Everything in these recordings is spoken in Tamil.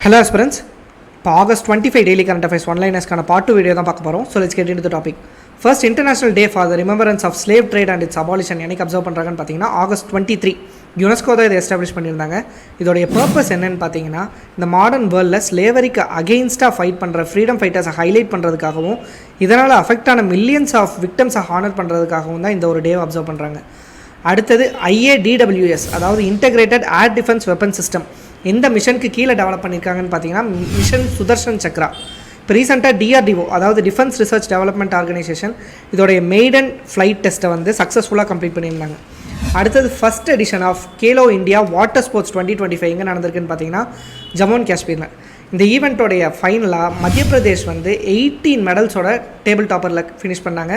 Hello aspirants, இப்போ August 25 daily current affairs one-linersக்கான part 2 video தான் பார்க்க போகிறோம். So let's get into the topic. First, International Day for the Remembrance of Slave Trade and its Abolition என்னைக்கு அப்சர்வ் பண்ணுறாங்கன்னு பார்த்தீங்கன்னா August 23 யுனெஸ்கோ தான் இதை எஸ்டாப்ளிஷ் பண்ணியிருந்தாங்க. இதோடைய பர்பஸ் என்னன்னு பார்த்தீங்கன்னா இந்த மாடர்ன் வேர்ல்டில் ஸ்லேவரிக்கு அகெயின்ஸ்டாக ஃபைட் பண்ணுற ஃப்ரீடம் ஃபைட்டர்ஸை ஹைலைட் பண்ணுறதுக்காகவும் இதனால் அஃபெக்ட் ஆன மில்லியன்ஸ் ஆஃப் விக்டம்ஸை ஹானர் பண்ணுறதுக்காகவும் தான் இந்த ஒரு டேவை அப்சர்வ் பண்ணுறாங்க. அடுத்தது IADWS, அதாவது integrated air defence weapon system. எந்த மிஷனுக்கு கீழே டெவலப் பண்ணியிருக்காங்கன்னு பார்த்தீங்கன்னா மிஷன் சுதர்ஷன் சக்ரா. இப்போ ரீசெண்டாக DRDO, அதாவது டிஃபென்ஸ் ரிசர்ச் டெவலப்மெண்ட் ஆர்கனைசேஷன், இதோடைய மெய்டன் ஃப்ளைட் டெஸ்ட்டை வந்து சக்ஸஸ்ஃபுல்லாக கம்ப்ளீட் பண்ணியிருந்தாங்க. அடுத்தது first edition of Khelo India water sports 2025 எங்கே நடந்திருக்குன்னு பார்த்தீங்கன்னா ஜம்மு அண்ட் காஷ்மீரில். இந்த ஈவெண்ட்டோடைய ஃபைனலாக மத்திய பிரதேஷ் வந்து 18 மெடல்ஸோட டேபிள் டாப்பரில் ஃபினிஷ் பண்ணாங்க.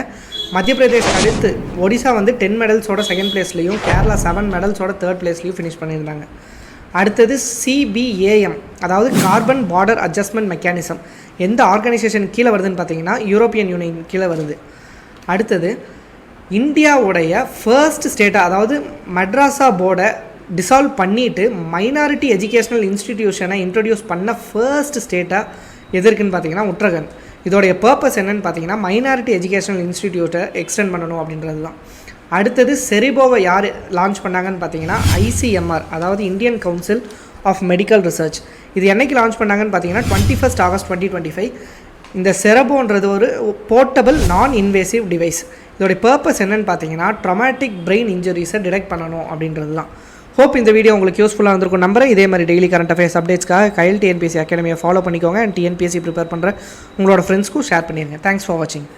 மத்திய பிரதேஷ் அடுத்து ஒடிசா வந்து 10 மெடல்ஸோட செகண்ட் பிளேஸ்லையும் கேரளா 7 மெடல்ஸோட தேர்ட் பிளேஸ்லையும் ஃபினிஷ் பண்ணியிருந்தாங்க. அடுத்தது CBAM, அதாவது கார்பன் பார்டர் அட்ஜஸ்ட்மெண்ட் மெக்கானிசம், எந்த ஆர்கனைசேஷன் கீழே வருதுன்னு பார்த்தீங்கன்னா யூரோப்பியன் யூனியன் கீழே வருது. அடுத்தது இந்தியாவுடைய ஃபர்ஸ்ட் ஸ்டேட்டாக, அதாவது மட்ராஸா போர்டை டிசால்வ் பண்ணிவிட்டு மைனாரிட்டி எஜுகேஷ்னல் இன்ஸ்டிடியூஷனை இன்ட்ரடியூஸ் பண்ண ஃபர்ஸ்ட் ஸ்டேட்டாக எது இருக்குன்னு பார்த்தீங்கன்னா உத்தரகண்ட். இதோடைய பர்பஸ் என்னென்னு பார்த்தீங்கன்னா மைனாரிட்டி எஜுகேஷ்னல் இன்ஸ்டிடியூட்டை எக்ஸ்டெண்ட் பண்ணணும் அப்படின்றது தான். அடுத்தது செரிபோவை யார் லான்ச் பண்ணாங்கன்னு பார்த்தீங்கன்னா ICMR, அதாவது Indian Council of Medical Research. இது என்றைக்கு லான்ச் பண்ணாங்கன்னு பார்த்தீங்கன்னா 21 August 2025. இந்த செரபோன்றது ஒரு போர்ட்டபிள் நான் இன்வேசிவ் டிவைஸ். இதோடைய பர்பஸ் என்னென்னு பார்த்தீங்கன்னா ட்ராமாட்டிக் பிரெயின் இன்ஜுரிஸை டிடெக்ட் பண்ணணும் அப்படின்றது தான். ஹோப் இந்த வீடியோ உங்களுக்கு யூஸ்ஃபுல்லாக இருந்திருக்கும் நம்புறேன். இதே மாதிரி டெய்லி கரண்ட் அஃபேர்ஸ் அப்டேட்ஸ்க்காக கைல் TNPSC அகாடமியை ஃபாலோ பண்ணிக்கோங்க. அண்ட் TNPSC ப்ரிப்பேர் பண்ணுற உங்களோட ஃப்ரெண்ட்ஸ்க்கும் ஷேர் பண்ணிடுங்க. தேங்க்ஸ் ஃபார் வாட்சிங்.